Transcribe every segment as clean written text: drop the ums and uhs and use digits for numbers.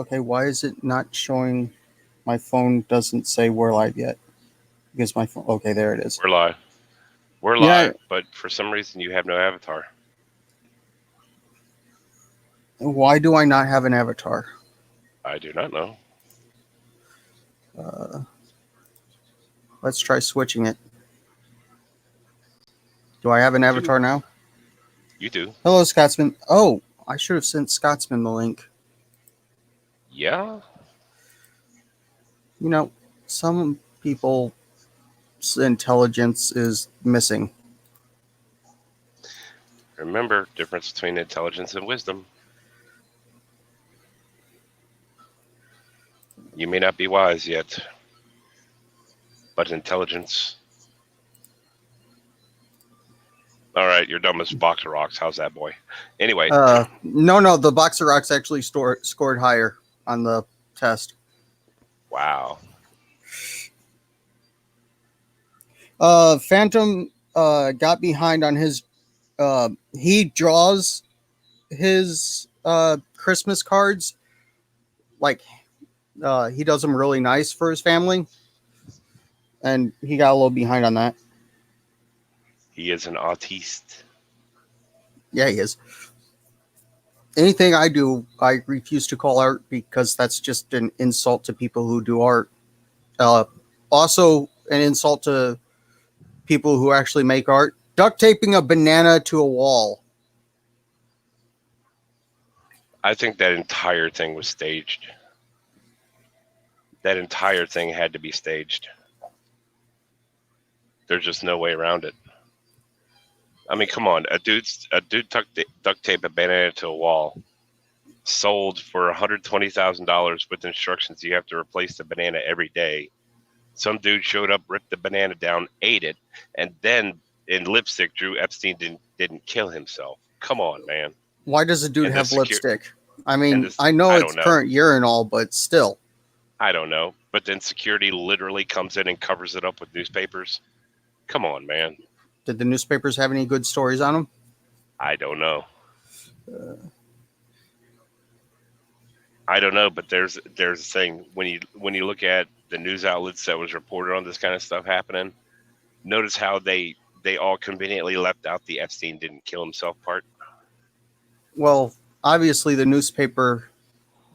Okay, why is it not showing? My phone doesn't say we're live yet. Because my phone. Okay, there it is. We're live. We're Yeah. live, but for some reason you have no avatar. Why do I not have an avatar? I do not know. Uh, let's try switching it. Do I have an You do. avatar now? You do. Hello, Scotsman. Oh, I should have sent Scotsman the link. Yeah. You know, some people's intelligence is missing. Remember, difference between intelligence and wisdom. You may not be wise yet, but intelligence. All right, you're dumb as box of rocks. How's that, boy? Anyway. No, the Boxer Rocks actually scored higher on the test. Wow. Phantom got behind on his. He draws his Christmas cards like he does them really nice for his family, and he got a little behind on that. He is an autiste. Yeah, he is. Anything I do, I refuse to call art because that's just an insult to people who do art. Also, an insult to people who actually make art. Duct taping a banana to a wall. I think that entire thing was staged. That entire thing had to be staged. There's just no way around it. I mean, come on. A dude duct tape a banana to a wall, sold for $120,000 with instructions you have to replace the banana every day. Some dude showed up, ripped the banana down, ate it, and then in lipstick drew Epstein didn't kill himself. Come on, man. Why does a dude And have lipstick? I mean, this, I know I it's don't know. current year and all, but still. I don't know. But then security literally comes in and covers it up with newspapers. Come on, man. Did the newspapers have any good stories on them? I don't know. I don't know, but there's a thing when you look at the news outlets that was reported on this kind of stuff happening. Notice how they all conveniently left out the Epstein didn't kill himself part. Well, obviously, the newspaper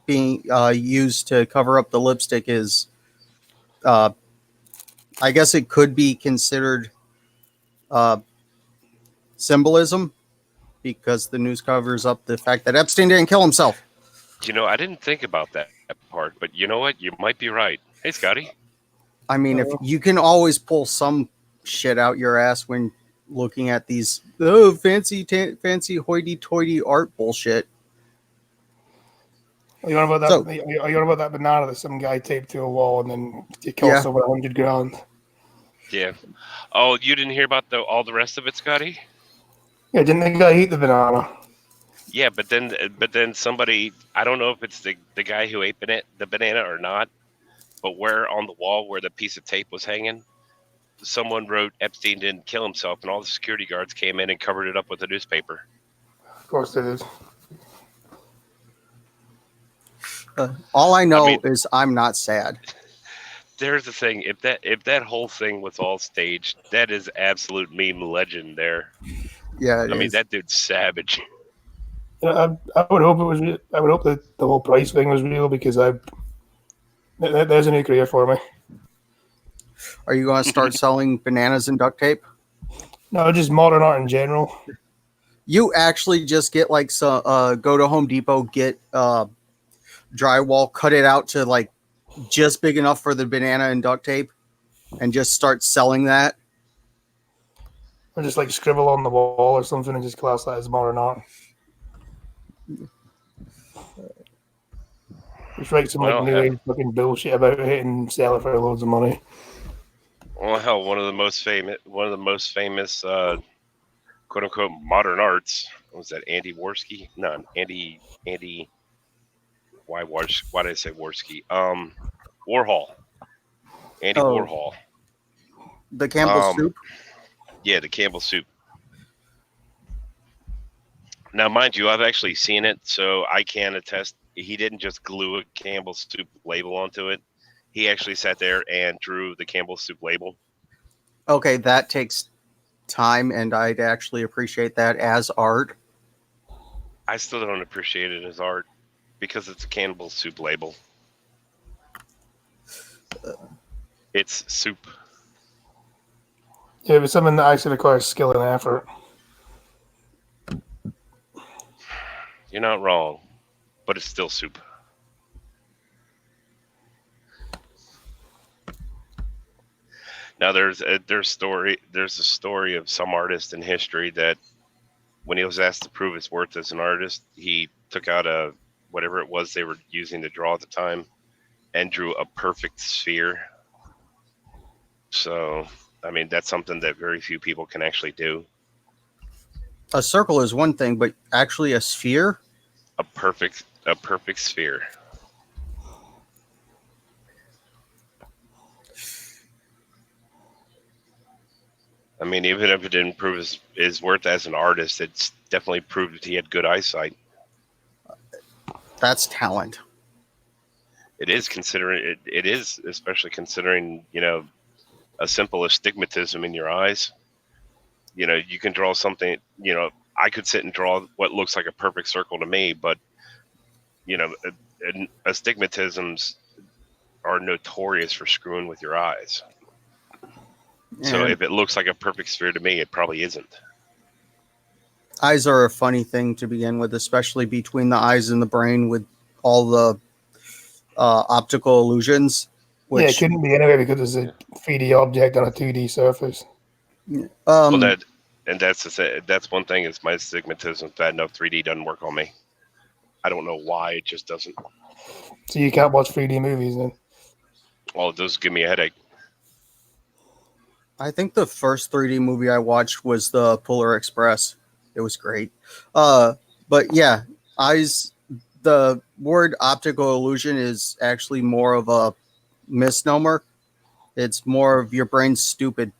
being used to cover up the lipstick is, I guess, it could be considered symbolism because the news covers up the fact that Epstein didn't kill himself. I didn't think about that part, but you know what? You might be right. Hey, Scotty. I mean, if you can always pull some shit out your ass when looking at these fancy hoity-toity art bullshit. Are you on about that? Are you on about that banana that some guy taped to a wall and then it cost over $100,000? Yeah. Oh, you didn't hear about all the rest of it, Scotty? Yeah, didn't the guy eat the banana? Yeah, but then somebody, I don't know if it's the guy who ate the banana or not, but where on the wall where the piece of tape was hanging, someone wrote Epstein didn't kill himself, and all the security guards came in and covered it up with a newspaper. Of course it is. All I know is I'm not sad. There's the thing. If that whole thing was all staged, that is absolute meme legend there. Yeah, I mean, that dude's savage. I would hope it was. I would hope that the whole price thing was real because there's a new career for me. Are you going to start selling bananas and duct tape? No, just modern art in general. You actually just get like go to Home Depot, get drywall, cut it out to like just big enough for the banana and duct tape, and just start selling that. Or just like scribble on the wall or something and just class that as modern art. Just write some new age fucking bullshit about it and sell it for loads of money. Well, hell, one of the most famous quote unquote modern arts. What was that? Andy Warski? No, Andy. Why did I say Warski? Warhol. Andy Warhol. The Campbell soup. Yeah, the Campbell soup. Now, mind you, I've actually seen it, so I can attest he didn't just glue a Campbell's soup label onto it. He actually sat there and drew the Campbell's soup label. Okay, that takes time, and I'd actually appreciate that as art. I still don't appreciate it as art because it's a Campbell's soup label. It's soup. Yeah, but something that actually requires skill and effort. You're not wrong, but it's still soup. Now there's a story of some artist in history that when he was asked to prove his worth as an artist, he took out a whatever it was they were using to draw at the time and drew a perfect sphere. So, I mean, that's something that very few people can actually do. A circle is one thing, but actually a sphere? A perfect sphere. I mean, even if it didn't prove his worth as an artist, it's definitely proved that he had good eyesight. That's talent. It is it is, especially considering, a simple astigmatism in your eyes. You can draw something, I could sit and draw what looks like a perfect circle to me, but, astigmatisms are notorious for screwing with your eyes. So And if it looks like a perfect sphere to me, it probably isn't. eyes are a funny thing to begin with, especially between the eyes and the brain with all the optical illusions. Yeah, it Which, couldn't be anyway because it's a 3D object on a 2D surface. Well, that's one thing is my astigmatism is bad enough. 3D doesn't work on me. I don't know why, it just doesn't. So you can't watch 3D movies then? Well, it does give me a headache. I think the first 3D movie I watched was the Polar Express. It was great. But yeah, eyes. The word optical illusion is actually more of a misnomer. It's more of your brain's stupid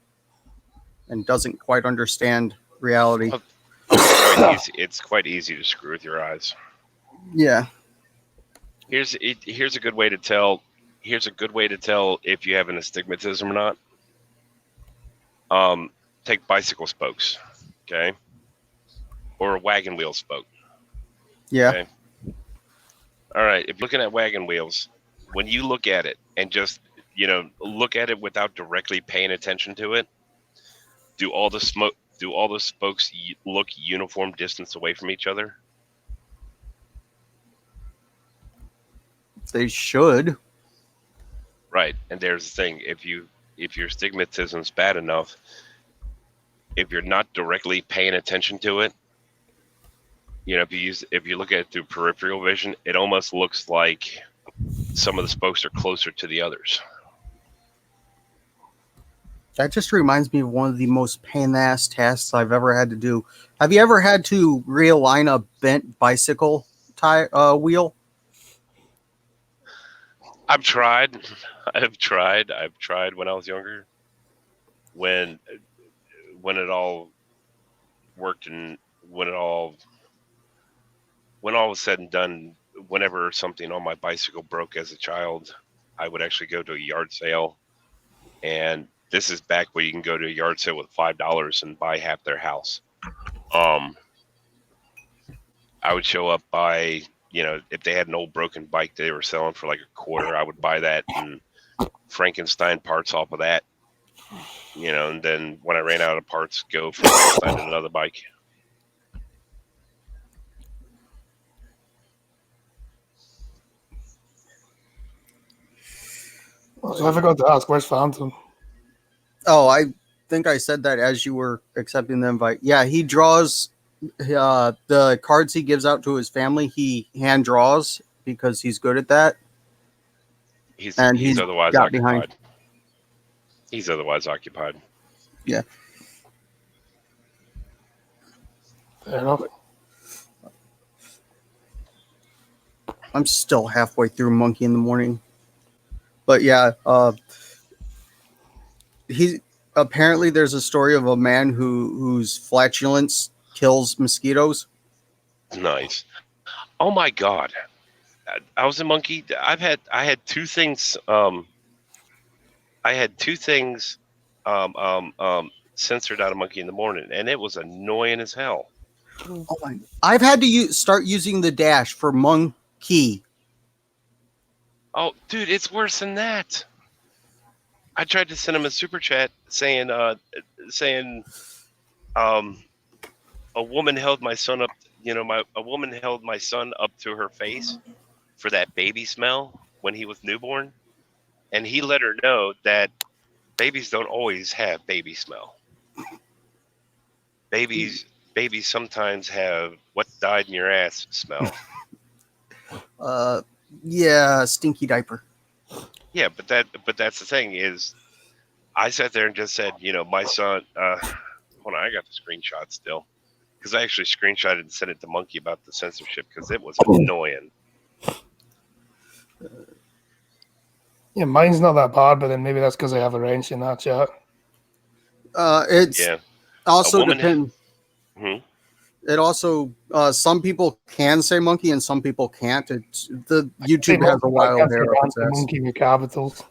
and doesn't quite understand reality. It's quite easy to screw with your eyes. Yeah. Here's a good way to tell. Here's a good way to tell if you have an astigmatism or not. Take bicycle spokes, okay, or a wagon wheel spoke. Yeah. Okay? All right. If you're looking at wagon wheels, when you look at it and just look at it without directly paying attention to it, do all the spokes look uniform distance away from each other? They should. Right. And there's the thing: if your astigmatism's bad enough, if you're not directly paying attention to it, if you look at it through peripheral vision, it almost looks like some of the spokes are closer to the others. That just reminds me of one of the most pain-ass tasks I've ever had to do. Have you ever had to realign a bent bicycle wheel? I've tried when I was younger, when it all worked and when all was said and done, whenever something on my bicycle broke as a child, I would actually go to a yard sale. And this is back where you can go to a yard sale with $5 and buy half their house. I would show up by, if they had an old broken bike they were selling for like $0.25, I would buy that and Frankenstein parts off of that. And then when I ran out of parts, go Frankenstein another bike. So I forgot to ask, where's Phantom? Oh, I think I said that as you were accepting the invite. Yeah, he draws the cards he gives out to his family. He hand draws because he's good at that. He's otherwise occupied. Behind. He's otherwise occupied. Yeah. Fair enough. I'm still halfway through Monkey in the Morning. But yeah, apparently there's a story of a man whose flatulence kills mosquitoes. Nice. Oh my God. I was a monkey. I had two things. I had two things censored out of Monkey in the Morning, and it was annoying as hell. Oh my! I've had to start using the dash for monkey. Oh, dude, it's worse than that. I tried to send him a super chat saying a woman held my son up. A woman held my son up to her face for that baby smell when he was newborn, and he let her know that babies don't always have baby smell. Babies sometimes have what died in your ass smell. Yeah, stinky diaper. Yeah, but that's the thing is, I sat there and just said, my son. Hold on, I got the screenshot still because I actually screenshotted and sent it to Monkey about the censorship because it was annoying. Yeah, mine's not that bad, but then maybe that's because I have a wrench in that chat. It's Yeah, also woman- depend. It also some people can say monkey and some people can't. It's the YouTube has a wild hair up its ass. Monkey with capitals.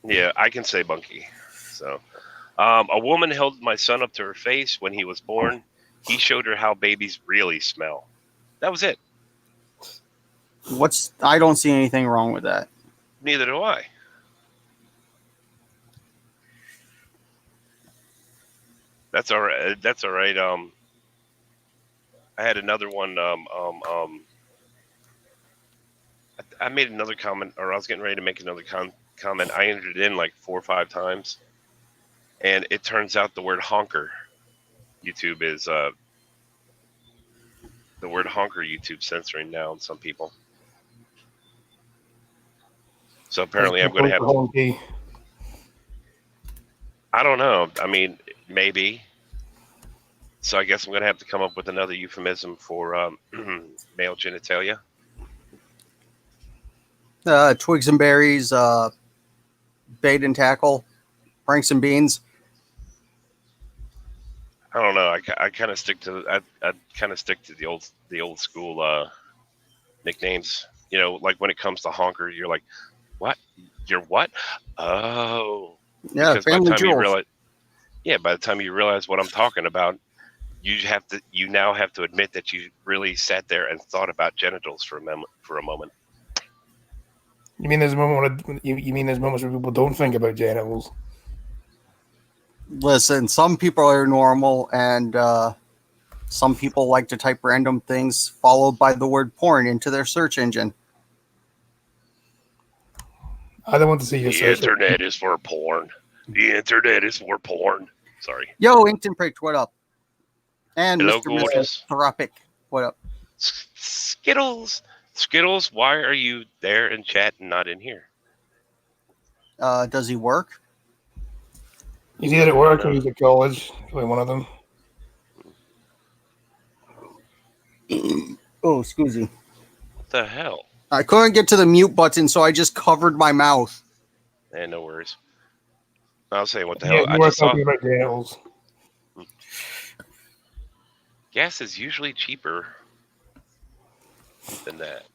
Yeah, I can say monkey. So, a woman held my son up to her face when he was born. He showed her how babies really smell. That was it. I don't see anything wrong with that. Neither do I. That's all right. That's all right. I had another one. I made another comment, or I was getting ready to make another comment. I entered it in like 4 or 5 times, and it turns out the word honker, YouTube is the word honker. YouTube censoring now on some people. So apparently, I'm going to have. Honky. I don't know. I mean, maybe. So I guess I'm going to have to come up with another euphemism for male genitalia. Twigs and berries, bait and tackle, franks and beans. I don't know. I kind of stick to I kind of stick to the old school nicknames. Like when it comes to honker, you're like, what? You're what? Oh, Yeah, because by the family time you jewels. realize, by the time you realize what I'm talking about, you now have to admit that you really sat there and thought about genitals for a moment. You mean there's moments where people don't think about genitals? Listen, some people are normal, and some people like to type random things followed by the word porn into their search engine. I don't want to see your The internet is for porn. The internet is for porn. Sorry. Yo, Inkton Prick, what up? And Hello, Mr. gorgeous. Thropic, what up? Skittles, why are you there in chat and not in here? Does he work? He's either at work or he's at college. Probably one of them. Oh, excuse me. What the hell? I couldn't get to the mute button, so I just covered my mouth. No worries. I was saying, what the Yeah, hell? you I were just saw talking about genitals. gas is usually cheaper than that.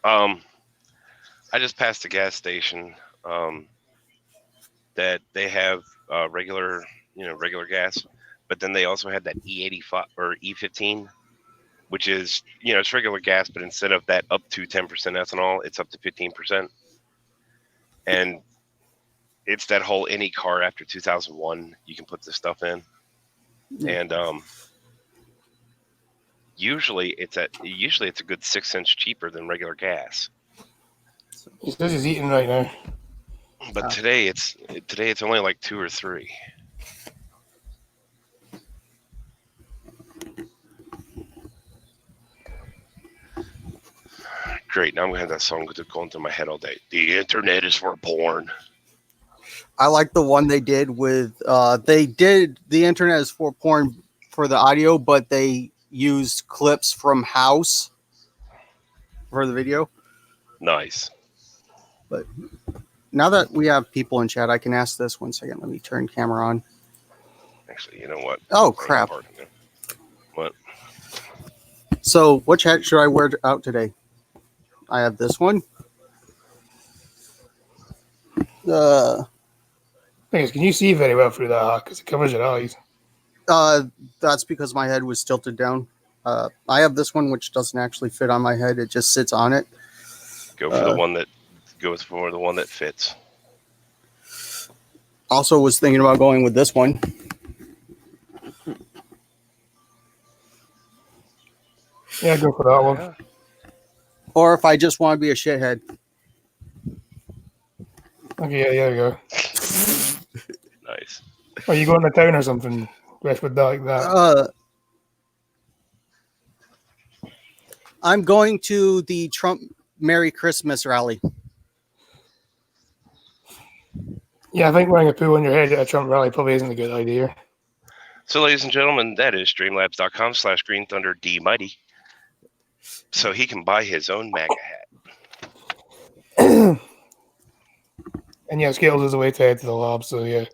I just passed a gas station that they have regular gas, but then they also had that E85 or E15, which is it's regular gas, but instead of that up to 10% ethanol, it's up to 15%, and it's that whole any car after 2001 you can put this stuff in, and usually it's a good 6 cents cheaper than regular gas. He says he's eating right now. But today it's only like 2 or 3. Great. Now I'm gonna have that song going through my head all day. The internet is for porn. I like the one they did with they did the internet is for porn for the audio, but they used clips from House for the video. Nice. But now that we have people in chat, I can ask this. 1 second. Let me turn camera on. Actually, you know what? Oh, crap. What? So, which hat should I wear out today? I have this one. Thing is, can you see very well through that hat? Because it covers your eyes. That's because my head was tilted down. I have this one, which doesn't actually fit on my head. It just sits on it. Go for the one that fits. Also was thinking about going with this one. Yeah, go for that one. Or if I just want to be a shithead. Okay, yeah, there you go. Nice. Are you going to town or something? Dressed with that, like that? I'm going to the Trump Merry Christmas rally. Yeah, I think wearing a poo on your head at a Trump rally probably isn't a good idea. So, ladies and gentlemen, that is streamlabs.com/Green Thunder D Mighty. So he can buy his own MAGA hat. And yeah, Skittles is the way to head to the lab, so yeah.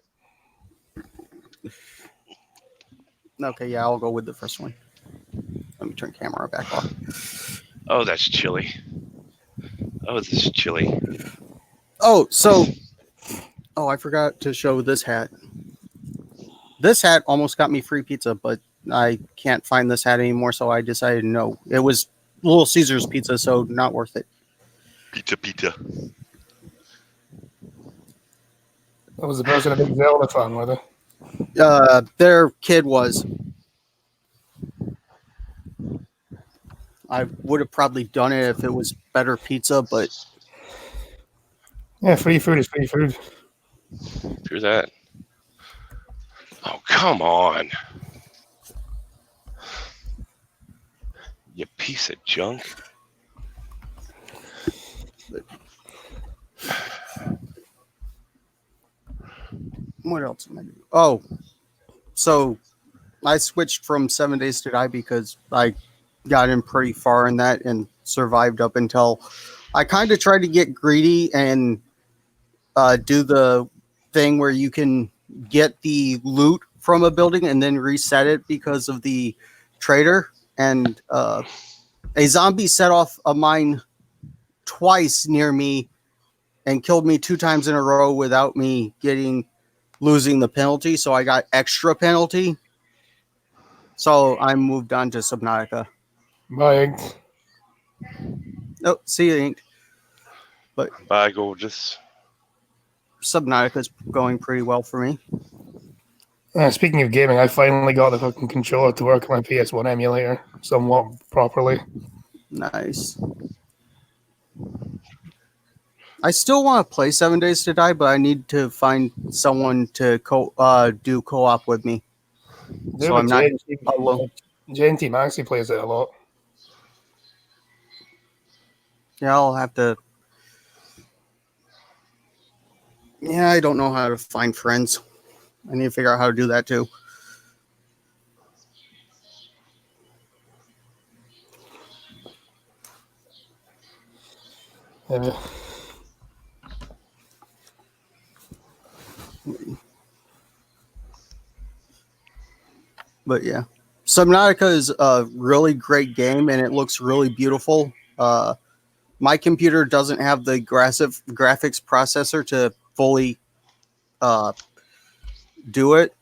Okay, yeah, I'll go with the first one. Let me turn camera back off. Oh, that's chilly. Oh, this is chilly. Oh, I forgot to show this hat. This hat almost got me free pizza, but I can't find this hat anymore, so I decided no. It was Little Caesars pizza, so not worth it. Pizza. That was the person a big Zelda fan, were they? Their kid was. I would have probably done it if it was better pizza, but yeah, free food is free food. Here's that. Oh, come on. You piece of junk. What else am I doing? Oh, so I switched from 7 Days to Die because I got in pretty far in that and survived up until I kind of tried to get greedy and do the thing where you can get the loot from a building and then reset it because of the trader. And a zombie set off a mine twice near me and killed me 2 times in a row without me losing the penalty. So I got extra penalty. So I moved on to Subnautica. Bye. Oh, see you, Inked. But Bye, gorgeous. Subnautica's going pretty well for me. Speaking of gaming, I finally got the fucking controller to work on my PS1 emulator somewhat properly. Nice. I still want to play 7 Days to Die, but I need to find someone to do co-op with me. So I'm not alone. JNT Maxi plays it a lot. Yeah, I'll have to. Yeah, I don't know how to find friends. I need to figure out how to do that too. Yeah. But yeah, Subnautica is a really great game and it looks really beautiful. My computer doesn't have the graphics processor to fully do it,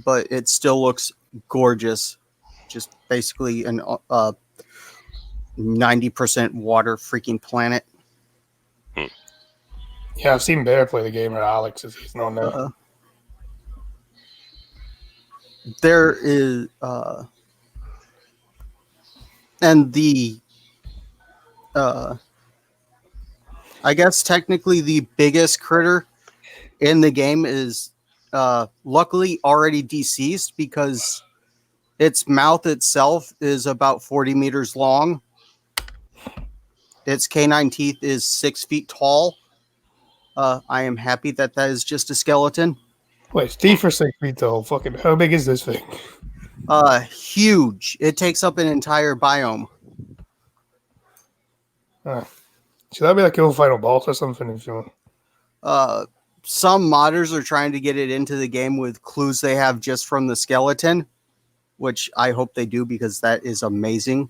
but it still looks gorgeous. Just basically an 90% water freaking planet. Yeah, I've seen Bear play the game, or Alex, as he's known now. There is, and the, I guess technically the biggest critter in the game is luckily already deceased because its mouth itself is about 40 meters long. Its canine teeth is 6 feet tall. I am happy that is just a skeleton. Wait, its teeth are 6 feet tall. Fucking, how big is this thing? Huge. It takes up an entire biome. Should that be like a final boss or something? If you want? Some modders are trying to get it into the game with clues they have just from the skeleton. which I hope they do because that is amazing.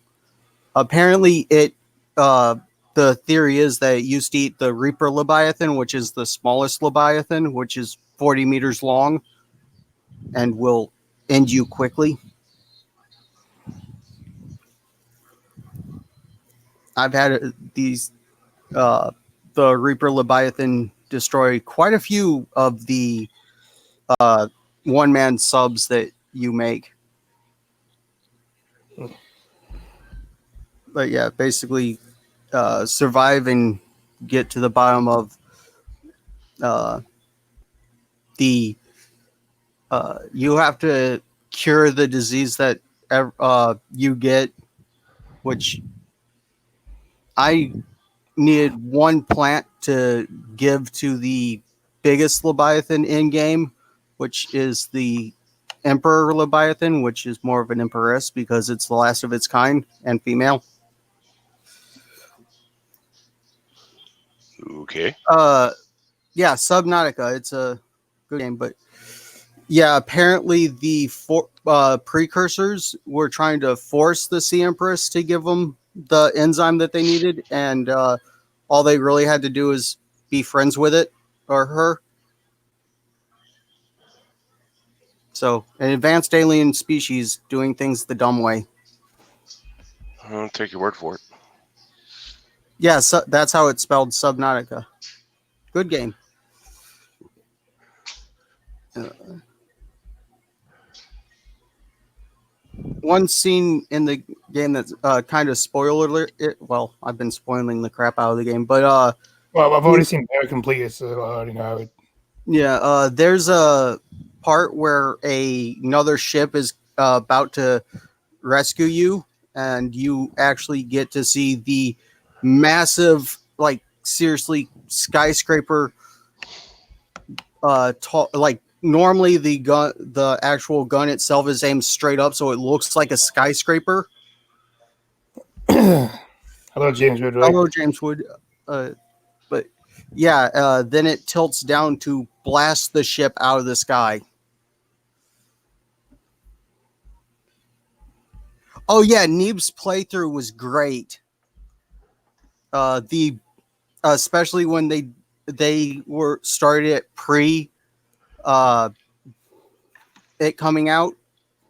Apparently, the theory is that it used to eat the Reaper Leviathan, which is the smallest Leviathan, which is 40 meters long and will end you quickly. I've had the Reaper Leviathan destroy quite a few of the one man subs that you make. But yeah, basically survive and get to the bottom of uh, the. You have to cure the disease that you get, which I needed one plant to give to the biggest Leviathan in game, which is the Emperor Leviathan, which is more of an Empress because it's the last of its kind and female. Okay. Yeah, Subnautica. It's a good game, but yeah, apparently the precursors were trying to force the Sea Empress to give them the enzyme that they needed, and all they really had to do is be friends with it or her. So, an advanced alien species doing things the dumb way. I'll take your word for it. Yeah, so that's how it's spelled, Subnautica. Good game. One scene in the game that's kind of spoiler alert. Well, I've been spoiling the crap out of the game, but Well, I've already seen Bear complete, so I already know how it. yeah, there's a part where another ship is about to rescue you, and you actually get to see the massive, like seriously, skyscraper. Like normally the actual gun itself is aimed straight up, so it looks like a skyscraper. Hello, James Wood. Right? Hello, James Wood. But yeah, then it tilts down to blast the ship out of the sky. Oh yeah, Neeb's playthrough was great. The especially when they were started it pre uh, it coming out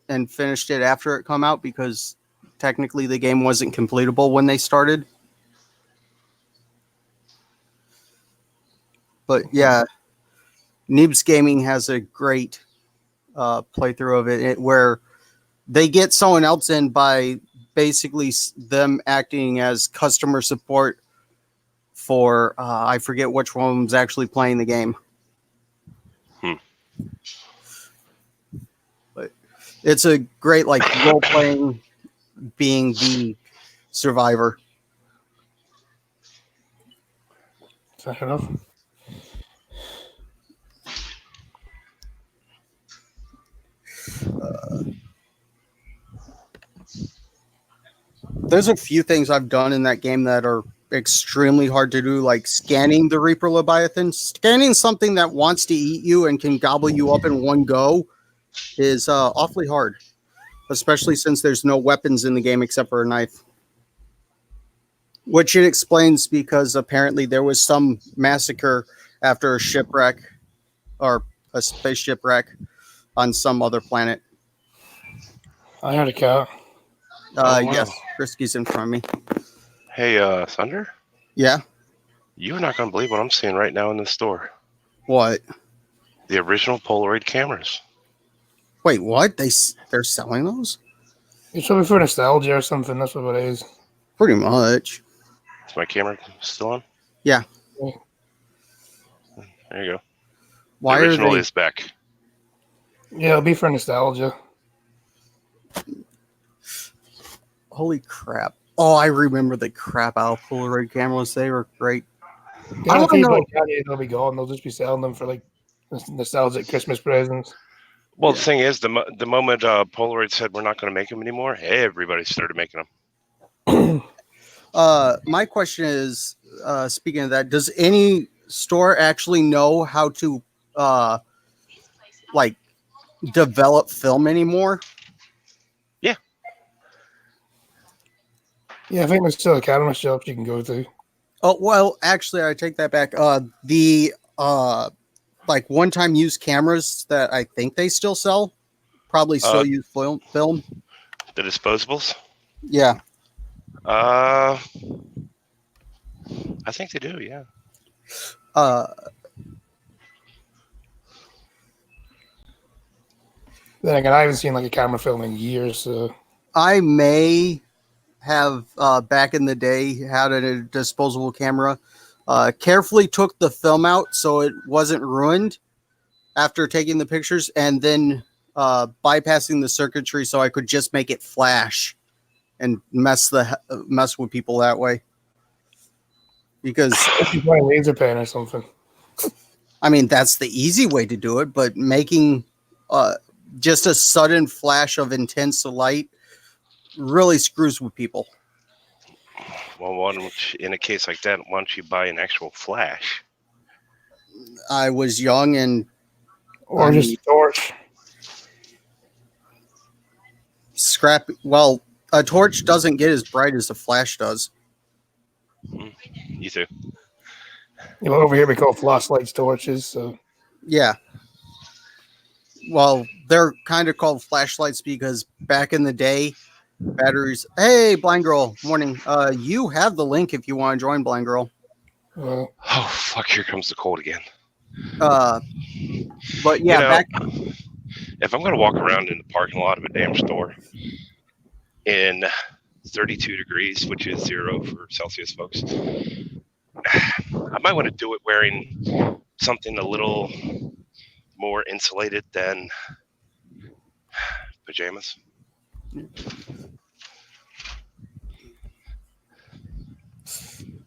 and finished it after it come out because technically the game wasn't completable when they started. But yeah, Neeb's Gaming has a great playthrough of it where they get someone else in by basically them acting as customer support for I forget which one was actually playing the game. But it's a great like role playing being the survivor. Fair enough. There's a few things I've done in that game that are extremely hard to do, like scanning the Reaper Leviathan. Scanning something that wants to eat you and can gobble you up in one go is awfully hard, especially since there's no weapons in the game except for a knife. Which it explains because apparently there was some massacre after a shipwreck or a space shipwreck on some other planet. I heard a cat. wow. Yes, Risky's in front of me. Hey, Thunder? Yeah? You're not going to believe what I'm seeing right now in the store. What? The original Polaroid cameras. Wait, what? They're selling those? It's probably for nostalgia or something. That's what it is. Pretty much. Is my camera still on? Yeah. There you go. Why the original are they? is back. Yeah, it'll be for nostalgia. Holy crap! Oh, I remember the crap out of Polaroid cameras. They were great. Yeah, I if want to people know. they'll be gone. They'll just be selling them for like nostalgic Christmas presents. Well, Yeah. the thing is, the moment Polaroid said we're not going to make them anymore, everybody started making them. My question is, speaking of that, does any store actually know how to, like, develop film anymore? Yeah, I think there's still a camera shop you can go to. Oh well, actually, I take that back. The like one-time use cameras that I think they still sell probably still Uh, use film. the disposables. Yeah. I think they do. Yeah. Uh, Then again, I haven't seen like a camera film in years, so I may have back in the day had a disposable camera. Carefully took the film out so it wasn't ruined after taking the pictures, and then bypassing the circuitry so I could just make it flash and mess with people that way. Because if you buy a laser pen or something. I mean that's the easy way to do it, but making uh, just a sudden flash of intense light really screws with people. Well, in a case like that, why don't you buy an actual flash? I was young and Or just a torch. scrap. Well, a torch doesn't get as bright as a flash does. You too. You know, over here we call flashlights torches, so Yeah. Well, they're kind of called flashlights because back in the day, batteries. Hey, Blind Girl, morning. You have the link if you want to join, Blind Girl. Oh fuck! Here comes the cold again. But yeah, back. If I'm gonna walk around in the parking lot of a damn store in 32 degrees, which is 0 for Celsius, folks, I might want to do it wearing something a little more insulated than pajamas.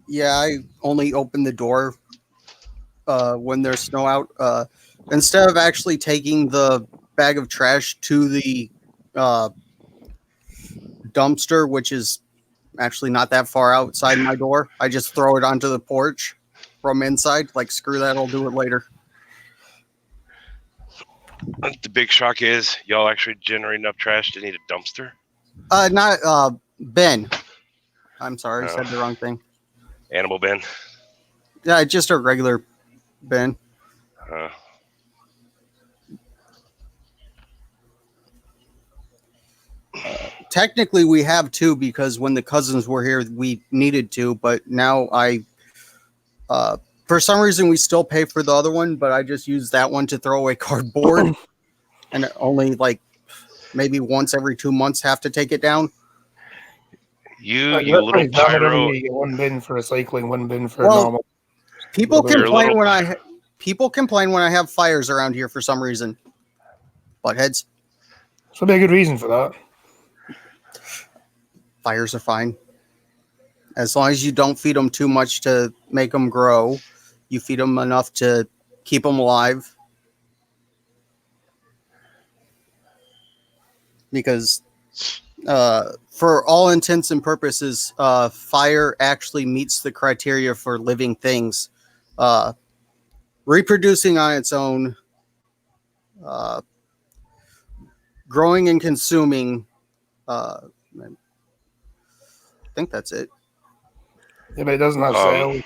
Yeah, I only open the door when there's snow out. Instead of actually taking the bag of trash to the dumpster, which is actually not that far outside my door, I just throw it onto the porch from inside. Like, screw that, I'll do it later. The big shock is y'all actually generate enough trash to need a dumpster. Not Ben. I'm sorry, I said the wrong thing. Animal bin. Yeah, just a regular bin. Technically, we have two because when the cousins were here, we needed to. But now for some reason, we still pay for the other one. But I just use that one to throw away cardboard, and only like maybe once every 2 months have to take it down. You little pyro! One bin for recycling, one bin for normal. People complain when I have fires around here for some reason. Buttheads. This would be a good reason for that. Fires are fine. As long as you don't feed them too much to make them grow, you feed them enough to keep them alive. Because for all intents and purposes, fire actually meets the criteria for living things. Reproducing on its own, growing and consuming. I think that's it. Yeah, but it doesn't have cells.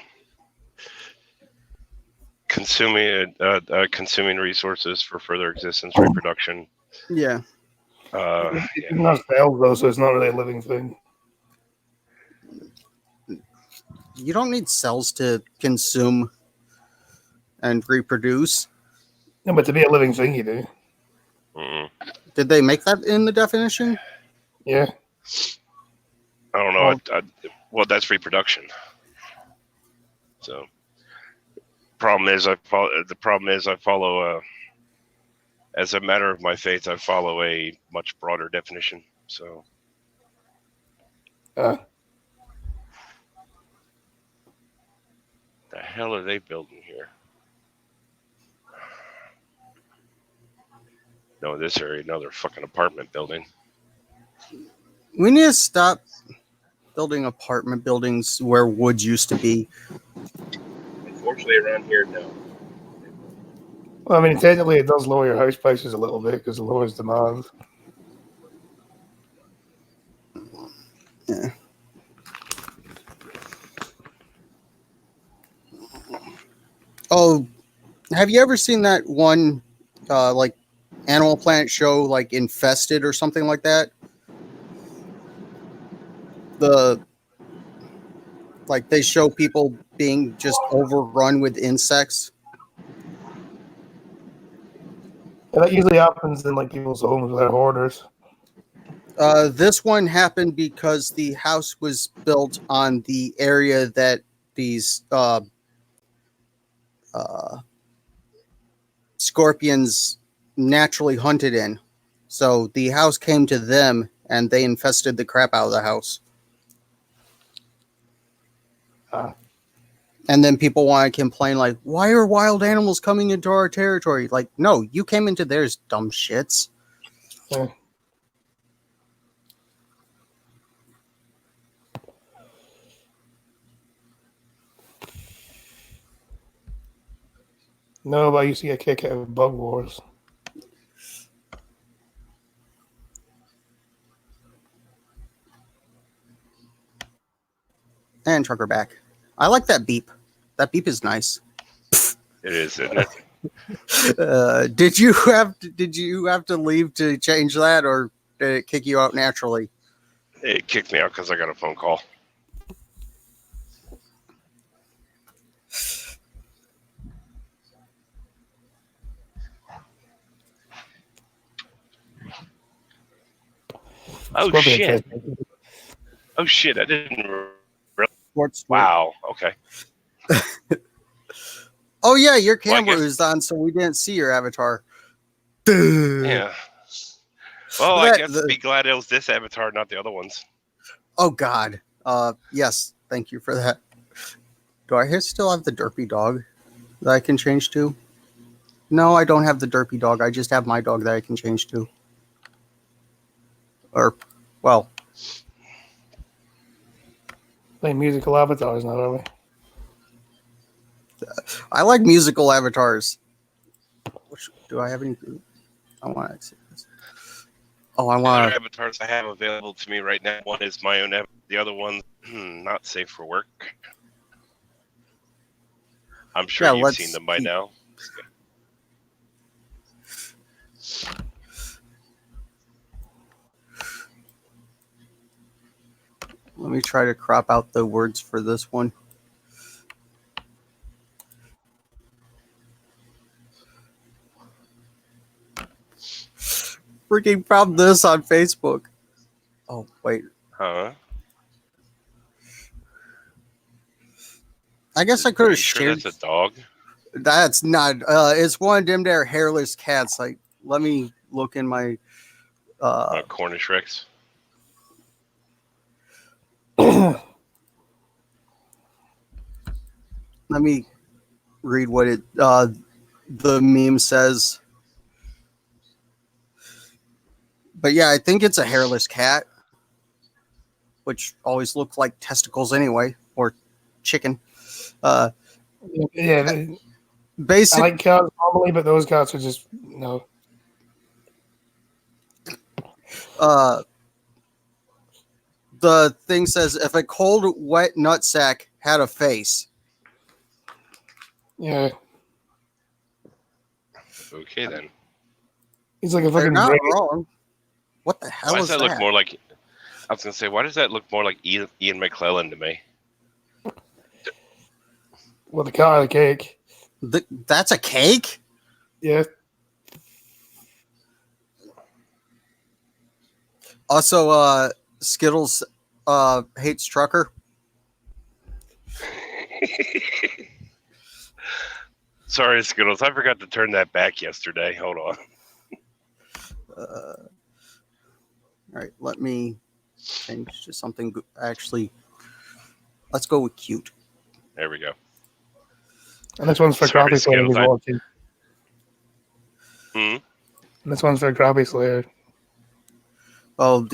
Consuming resources for further existence, reproduction. Yeah. It doesn't have cells though, so it's not really a living thing. You don't need cells to consume and reproduce. No, but to be a living thing, you do. Mm-mm. Did they make that in the definition? Yeah. I don't know. Well, that's reproduction. So, problem is I follow. As a matter of my faith, I follow a much broader definition. So. The hell are they building here? No, this area, another fucking apartment building. We need to stop building apartment buildings where woods used to be. Unfortunately, around here, no. Well, I mean, technically, it does lower your house prices a little bit because it lowers demand. Yeah. Oh, have you ever seen that one, like Animal Planet show, like Infested or something like that? The like they show people being just overrun with insects. And that usually happens in like people's homes with their hoarders. This one happened because the house was built on the area that these uh, scorpions naturally hunted in. So the house came to them and they infested the crap out of the house. And then people want to complain, like, why are wild animals coming into our territory? Like, no, you came into theirs, dumb shits. Yeah. No, but I used to get a kick out of Bug Wars. And trucker back. I like that beep. That beep is nice. It is, isn't it? Did you have to leave to change that, or did it kick you out naturally? It kicked me out because I got a phone call. Oh Scorpion shit! Oh shit! I didn't. Sports. Wow. Okay. Oh yeah, your Well, I camera guess- was on, so we didn't see your avatar. Yeah. Well, I That- guess the- be glad it was this avatar, not the other ones. Oh God. Yes. Thank you for that. Do I still have the derpy dog that I can change to? No, I don't have the derpy dog. I just have my dog that I can change to. Or, well, Playing musical avatars now, are we? I like musical avatars. Do I have any? I want to see this. Oh, I The want other avatars I have available to me right now. One is my own. The other one, not safe for work. I'm sure Yeah, you've let's seen them by keep- now. Let me try to crop out the words for this one. Freaking found this on Facebook. Oh, wait. Huh? I guess I could Are you have sure shared. that's a dog? That's not. It's one of them there hairless cats. Like, let me look in my. Cornish Rex. Let me read what it the meme says. But yeah, I think it's a hairless cat, which always look like testicles anyway, or chicken. Yeah, I Basic. like cats normally, but those cats are just no. The thing says, if a cold, wet nutsack had a face. Yeah, Okay then. he's like a They're fucking not brain. wrong. What the hell Why is does that that? look more like? I was gonna say, why does that look more like Ian McClellan to me? With a cat and a cake. That's a cake? Yeah, Also, Skittles hates Trucker. Sorry, Skittles. I forgot to turn that back yesterday. Hold on. All right, let me change to something actually. Let's go with cute. There we go. and this one's for Sorry, Crappy Slayer as Skittles, well too. Hmm. And this one's for Crappy Slayer. Oh,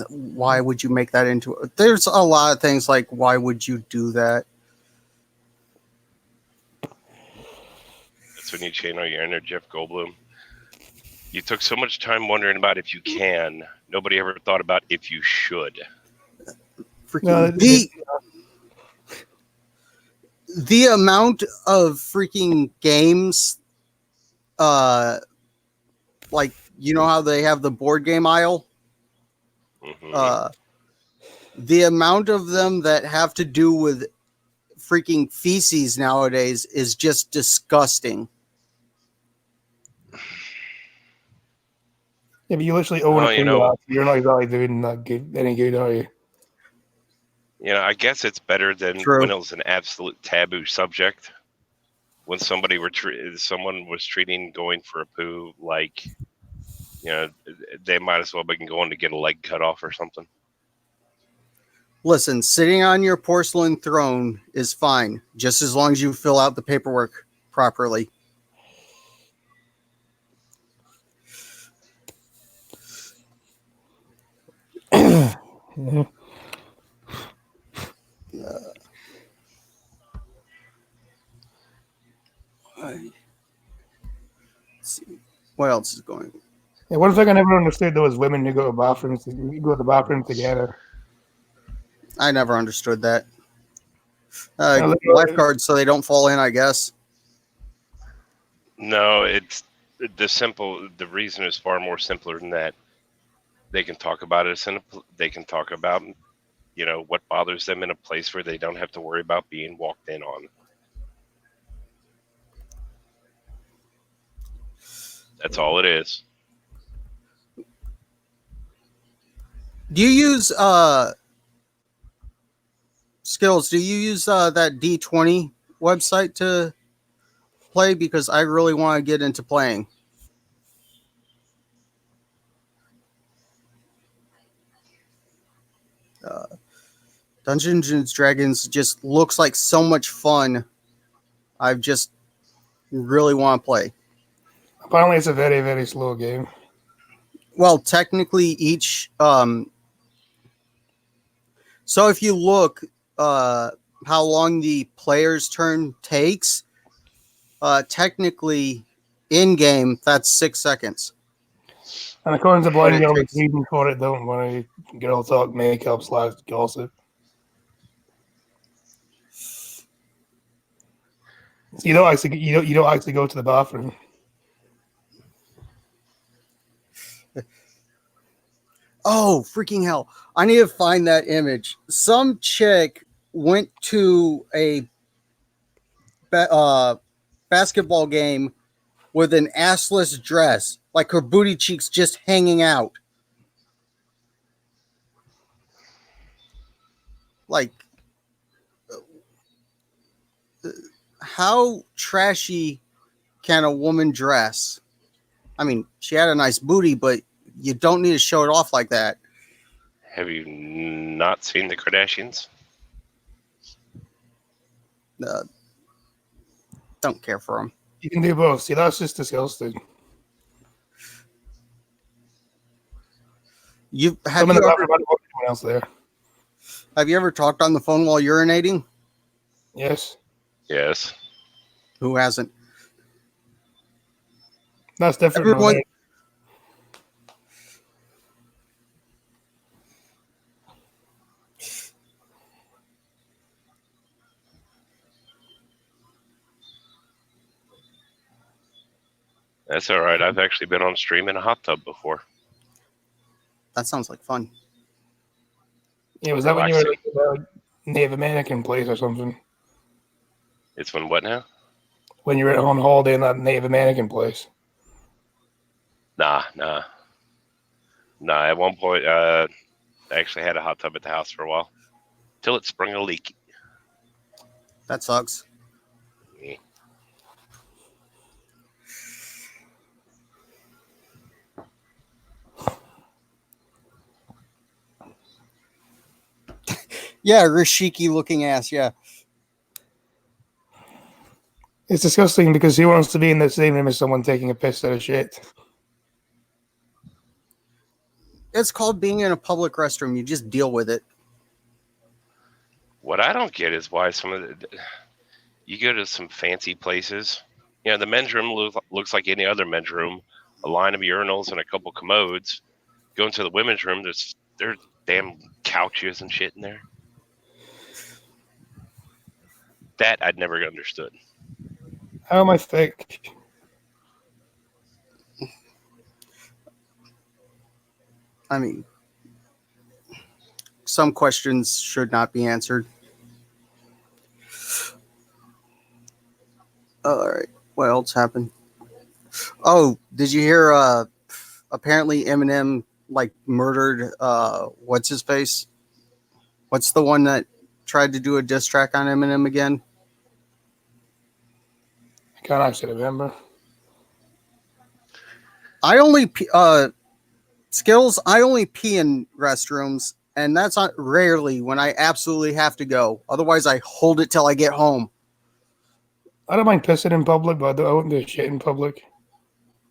why would you make that into? There's a lot of things like why would you do that? That's when you channel your inner Jeff Goldblum. You took so much time wondering about if you can. Nobody ever thought about if you should. Freaking No, The amount of freaking games, like you know how they have the board game aisle, Hmm. the amount of them that have to do with freaking feces nowadays is just disgusting. Yeah, but you literally own a Well, poo. You're not exactly doing that good, any good, are you? I guess it's better than when True. it was an absolute taboo subject. When someone was treating going for a poo like, they might as well be going to get a leg cut off or something. Listen, sitting on your porcelain throne is fine, just as long as you fill out the paperwork properly. Yeah. Let's see. What else is going on? Yeah, one thing I never understood though is women who go to bathrooms, you go to the bathroom together. I never understood that. Literally, Lifeguards so they don't fall in, I guess. No, it's the reason is far more simpler than that. They can talk about it they can talk about, what bothers them in a place where they don't have to worry about being walked in on. That's all it is. Do you use skills? Do you use that D20 website to play? Because I really want to get into playing. Uh, Dungeons and Dragons just looks like so much fun. I just really want to play. apparently it's a very, very slow game. Well, technically, each so if you look how long the player's turn takes, technically in game that's 6 seconds. And according to But Blind it Girl, the takes reason for it don't want to girl talk, makeup, / gossip. So you don't actually go to the bathroom. oh freaking hell! I need to find that image. Some chick went to a basketball game with an assless dress, like her booty cheeks just hanging out. Like, how trashy can a woman dress? I mean, she had a nice booty, but you don't need to show it off like that. Have you not seen the Kardashians? Uh, don't care for them. You can do both. See, that's just disgusting. You Some in the bathroom, I don't want anyone else there. have you ever talked on the phone while urinating? Yes, Yes. Who hasn't? that's different. Everyone. That's all right. I've actually been on stream in a hot tub before. That sounds like fun. Yeah, was that when you were Relaxing. like Native American place or something? It's when what now? When you were on holiday in that Native American place? Nah. At one point, I actually had a hot tub at the house for a while, till it sprung a leak. That sucks. Yeah. Yeah, Rashiki looking ass. Yeah. It's disgusting because who wants to be in the same room as someone taking a piss out of shit? It's called being in a public restroom. You just deal with it. What I don't get is why you go to some fancy places. The men's room looks like any other men's room, a line of urinals and a couple commodes. Go into the women's room, there's damn couches and shit in there. That I'd never understood. How am I fake? I mean, some questions should not be answered. All right, what else happened? Oh, did you hear? Apparently Eminem like murdered. What's his face? What's the one that tried to do a diss track on Eminem again? I can't actually remember. I only Skills. I only pee in restrooms, and that's not rarely when I absolutely have to go. Otherwise, I hold it till I get home. I don't mind pissing in public, but I wouldn't do shit in public.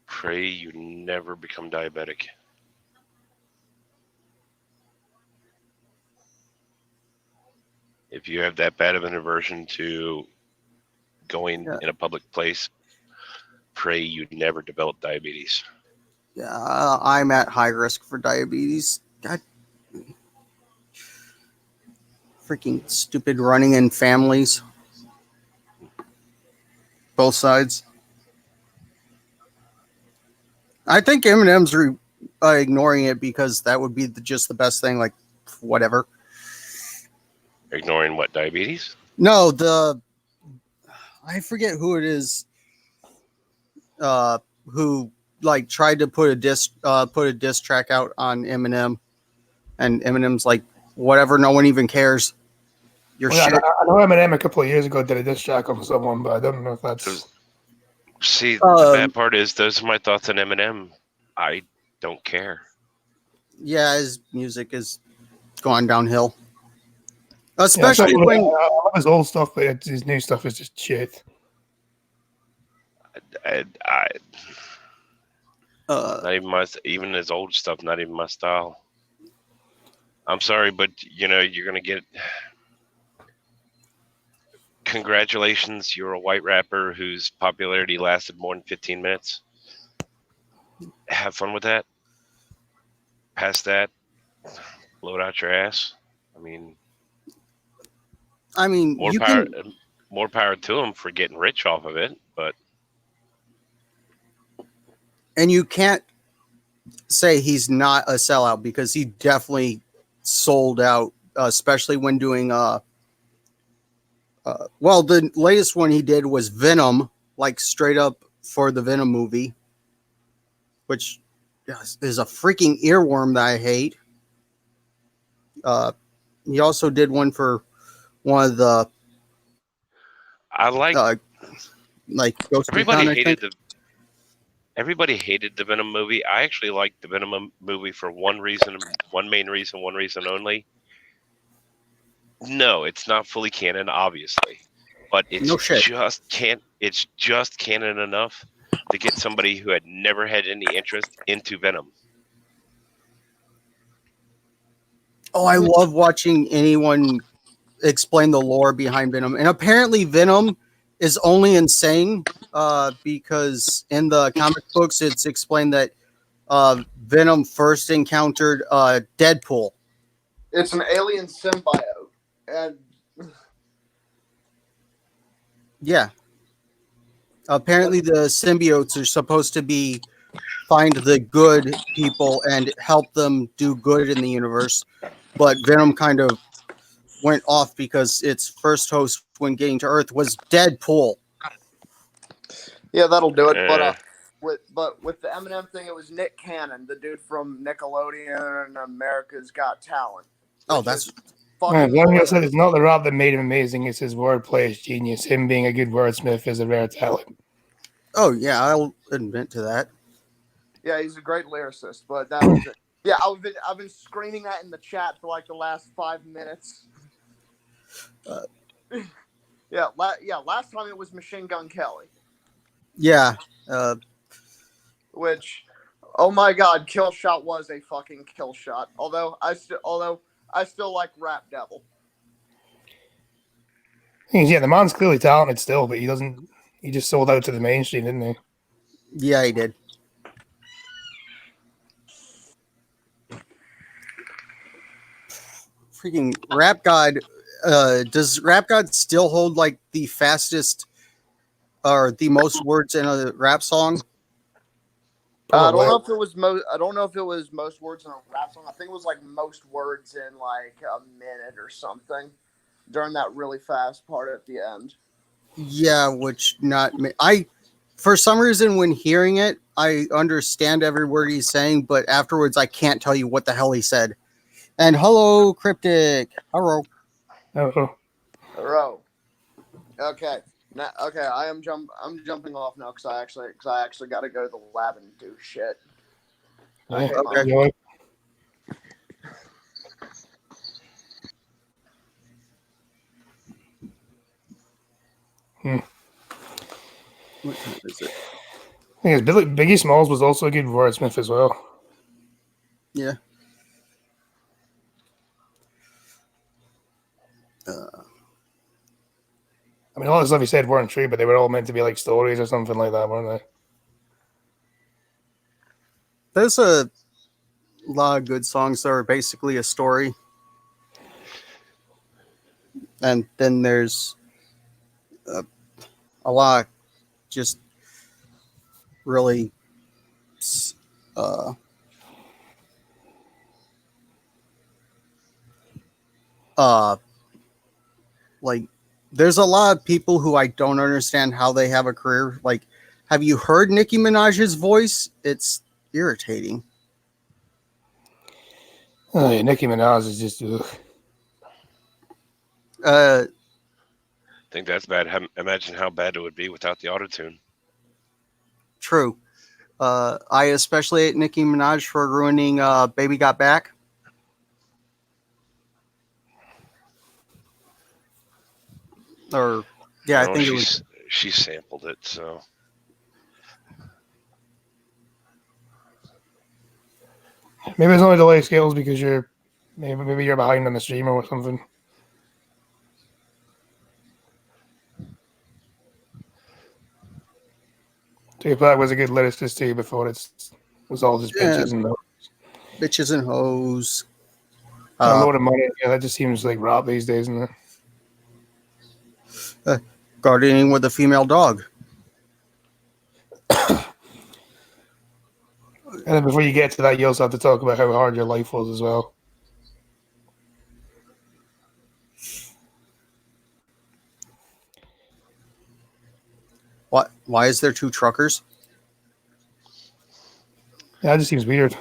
Pray you never become diabetic. If you have that bad of an aversion to going in a public place, pray you never develop diabetes. Yeah, I'm at high risk for diabetes. God, freaking stupid running in families. Both sides. I think Eminem's ignoring it because that would be just the best thing. Like, whatever. Ignoring what, diabetes? No, I forget who it is. Who like tried to put a diss track out on Eminem, and Eminem's like, whatever. No one even cares. Your Well, shit. I know Eminem a couple of years ago did a diss track on someone, but I don't know if that's. See, the bad part is those are my thoughts on Eminem. I don't care. Yeah, his music has gone downhill. Especially when I love his old stuff, but his new stuff is just shit. Not even even his old stuff, not even my style. I'm sorry, but you're gonna get. Congratulations, you're a white rapper whose popularity lasted more than 15 minutes. Have fun with that. Past that, blow it out your ass. I mean, more power to him for getting rich off of it, but. And you can't say he's not a sellout because he definitely sold out, especially when doing well, the latest one he did was Venom, like straight up for the Venom movie, which is a freaking earworm that I hate. He also did one for one of the I like Ghost Recon, I think. Everybody hated the Venom movie. I actually liked the Venom movie for one main reason, one reason only. No, it's not fully canon, obviously, but it's just canon enough to get somebody who had never had any interest into Venom. Oh, I love watching anyone explain the lore behind Venom. And apparently Venom is only insane because in the comic books it's explained that Venom first encountered Deadpool. It's an alien symbiote. And yeah. Apparently the symbiotes are supposed to find the good people and help them do good in the universe. But Venom kind of went off because its first host when getting to Earth was Deadpool. Yeah, that'll do it. But with the Eminem thing, it was Nick Cannon, the dude from Nickelodeon and America's Got Talent. Oh, that's fucking. Like I said, it's not the rap that made him amazing; it's his wordplay is genius. Him being a good wordsmith is a rare talent. Oh yeah, I'll admit to that. Yeah, he's a great lyricist, but that was it. Yeah, I've been screaming that in the chat for like the last 5 minutes. Last time it was Machine Gun Kelly. Yeah. Which, oh my God, Kill Shot was a fucking kill shot. Although I still like Rap Devil. Yeah, the man's clearly talented still, but he just sold out to the mainstream, didn't he? Yeah, he did. Freaking Rap God. Does Rap God still hold like the fastest or the most words in a rap song? I don't Probably. know if it was most. I don't know if it was most words in a rap song. I think it was like most words in like a minute or something during that really fast part at the end. Yeah, which not I. For some reason, when hearing it, I understand every word he's saying, but afterwards, I can't tell you what the hell he said. And hello, cryptic. Hello. Oh, Row. Okay. Now, okay, I'm jumping off now because I actually got to go to the lab and do shit. yeah. Hey, Mom. Okay. You know, What time is it? I think it's Biggie Smalls was also a good wordsmith as well. Yeah. Uh, I mean, all the stuff he said weren't true, but they were all meant to be like stories or something like that, weren't there's a lot of good songs that are basically a story, and then there's a lot just really uh, uh, like there's a lot of people who I don't understand how they have a career. Like, have you heard Nicki Minaj's voice? It's irritating. they? Oh, yeah, Nicki Minaj is just. Ugh. Uh, I think that's bad. Imagine how bad it would be without the autotune. true. I especially hate Nicki Minaj for ruining "Baby Got Back." Or yeah, I Well, think it was. she sampled it, so Maybe it's only delay scales because maybe you're behind on the stream or something. Tupac was a good lyricist too before it was all just Yeah, bitches and bitches and hoes. a load of money. Yeah, that just seems like rap these days, isn't it? Gardening with a female dog. And then before you get to that, you also have to talk about how hard your life was as well. What? Why is there two truckers? Yeah, that just seems weird.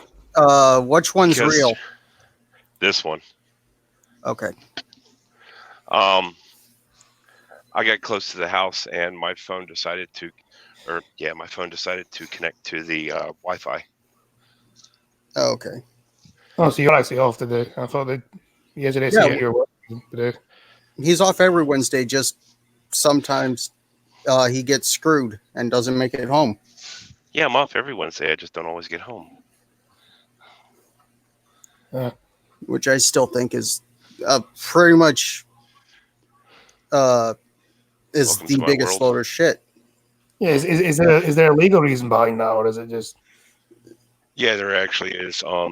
Which one's because real? this one. Okay. I got close to the house and my phone decided to connect to the Wi-Fi. Oh, okay. Oh, so you're actually off today. I thought that yesterday Yeah, you were working today. he's off every Wednesday. Just sometimes he gets screwed and doesn't make it home. Yeah, I'm off every Wednesday. I just don't always get home. Which I still think is pretty much is Welcome the to my biggest world. load of shit. Yeah, is there a legal reason behind that, or is it just? Yeah, there actually is. A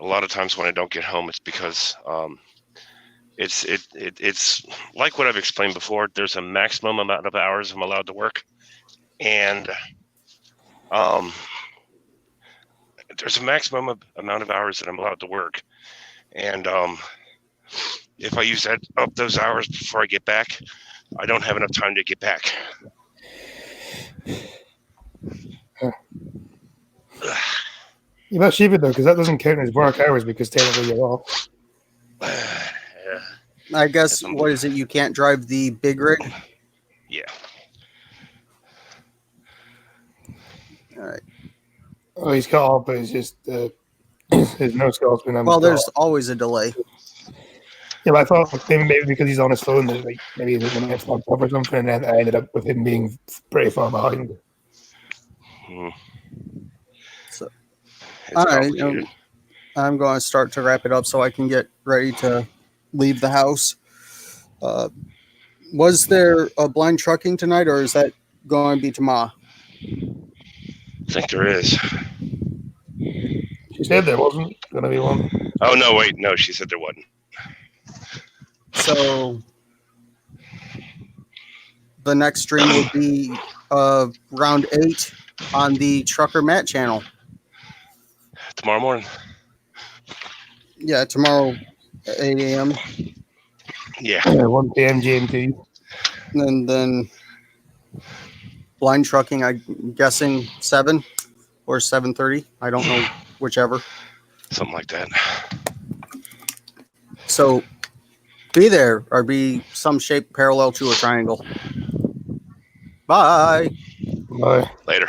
lot of times when I don't get home, it's because it's like what I've explained before. There's a maximum amount of hours I'm allowed to work, and there's a maximum amount of hours that I'm allowed to work, and if I use up those hours before I get back, I don't have enough time to get back. Yeah, that's stupid though, because that doesn't count as work hours because technically you're off. I guess what is it? You can't drive the big rig. Yeah. All right. Oh, he's cut off, but it's just his nose scope's been. Well, there's always a delay. Yeah, but I thought maybe because he's on his phone, that like maybe his internet fucked up or something, and then I ended up with him being pretty far behind. So, It's all right, complicated. I'm going to start to wrap it up so I can get ready to leave the house. Was there a blind trucking tonight, or is that going to be tomorrow? I think there is. She said there wasn't going to be one. Oh no, wait, no, she said there wasn't. So the next stream will be round 8 on the Trucker Matt channel. Tomorrow morning. Yeah, tomorrow at 8 a.m. Yeah. 1 p.m. GMT. And then blind trucking, I'm guessing 7 or 7:30. I don't know, whichever. Something like that. So be there or be some shape parallel to a triangle. Bye. Bye. Later.